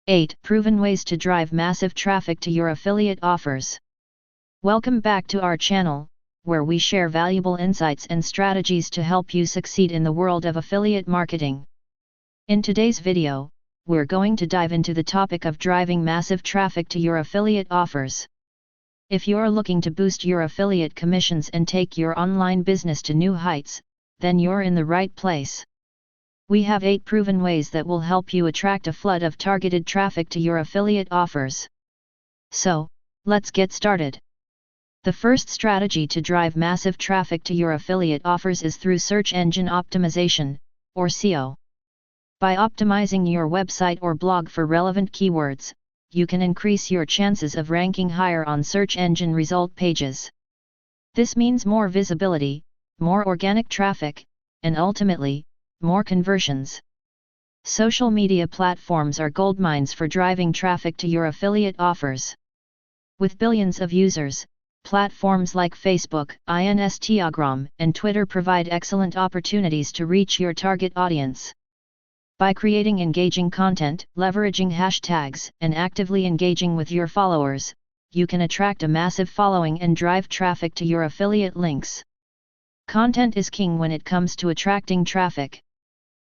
8 Proven ways to drive massive traffic to your affiliate offers. Welcome back to our channel, where we share valuable insights and strategies to help you succeed in the world of affiliate marketing. In today's video, we're going to dive into the topic of driving massive traffic to your affiliate offers. If you're looking to boost your affiliate commissions and take your online business to new heights, then you're in the right place. We have 8 proven ways that will help you attract a flood of targeted traffic to your affiliate offers. So, let's get started. The first strategy to drive massive traffic to your affiliate offers is through search engine optimization, or SEO. By optimizing your website or blog for relevant keywords, you can increase your chances of ranking higher on search engine result pages. This means more visibility, more organic traffic, and ultimately, more conversions. Social media platforms are goldmines for driving traffic to your affiliate offers. With billions of users, platforms like Facebook, Instagram, and Twitter provide excellent opportunities to reach your target audience. By creating engaging content, leveraging hashtags, and actively engaging with your followers, you can attract a massive following and drive traffic to your affiliate links. Content is king when it comes to attracting traffic.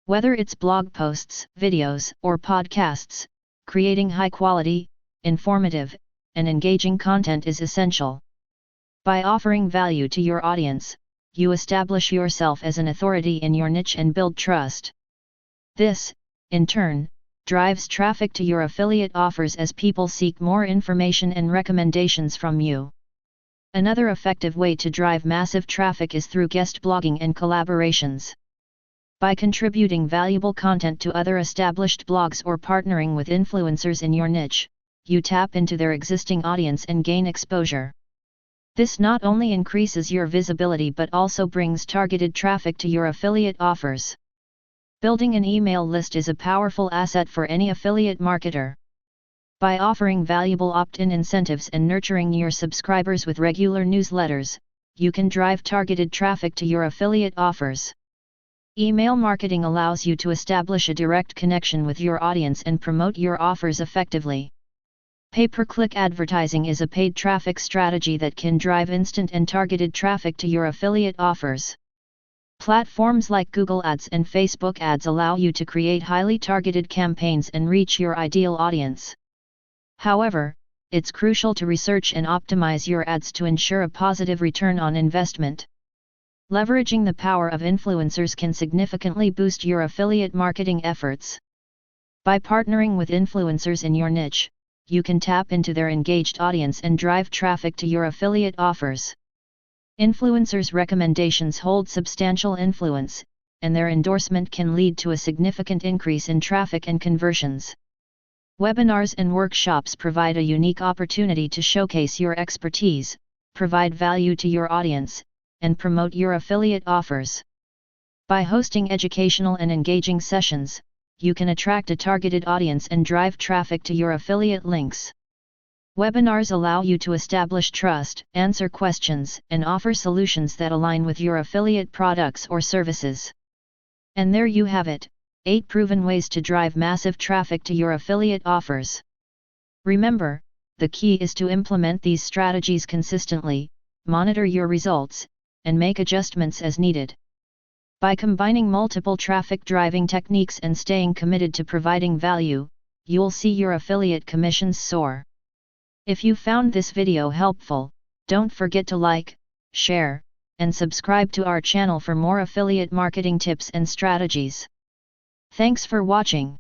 Whether it's blog posts, videos, or podcasts, creating high-quality, informative, and engaging content is essential. By offering value to your audience, you establish yourself as an authority in your niche and build trust. This, in turn, drives traffic to your affiliate offers as people seek more information and recommendations from you. Another effective way to drive massive traffic is through guest blogging and collaborations. By contributing valuable content to other established blogs or partnering with influencers in your niche, you tap into their existing audience and gain exposure. This not only increases your visibility but also brings targeted traffic to your affiliate offers. Building an email list is a powerful asset for any affiliate marketer. By offering valuable opt-in incentives and nurturing your subscribers with regular newsletters, you can drive targeted traffic to your affiliate offers. Email marketing allows you to establish a direct connection with your audience and promote your offers effectively. Pay-per-click advertising is a paid traffic strategy that can drive instant and targeted traffic to your affiliate offers. Platforms like Google Ads and Facebook Ads allow you to create highly targeted campaigns and reach your ideal audience. However, it's crucial to research and optimize your ads to ensure a positive return on investment. Leveraging the power of influencers can significantly boost your affiliate marketing efforts. By partnering with influencers in your niche, you can tap into their engaged audience and drive traffic to your affiliate offers. Influencers' recommendations hold substantial influence, and their endorsement can lead to a significant increase in traffic and conversions. Webinars and workshops provide a unique opportunity to showcase your expertise, provide value to your audience, and promote your affiliate offers. By hosting educational and engaging sessions, you can attract a targeted audience and drive traffic to your affiliate links. Webinars allow you to establish trust, answer questions, and offer solutions that align with your affiliate products or services. And there you have it, 8 proven ways to drive massive traffic to your affiliate offers. Remember, the key is to implement these strategies consistently, monitor your results, and make adjustments as needed. By combining multiple traffic-driving techniques and staying committed to providing value, you'll see your affiliate commissions soar. If you found this video helpful, don't forget to like, share, and subscribe to our channel for more affiliate marketing tips and strategies. Thanks for watching.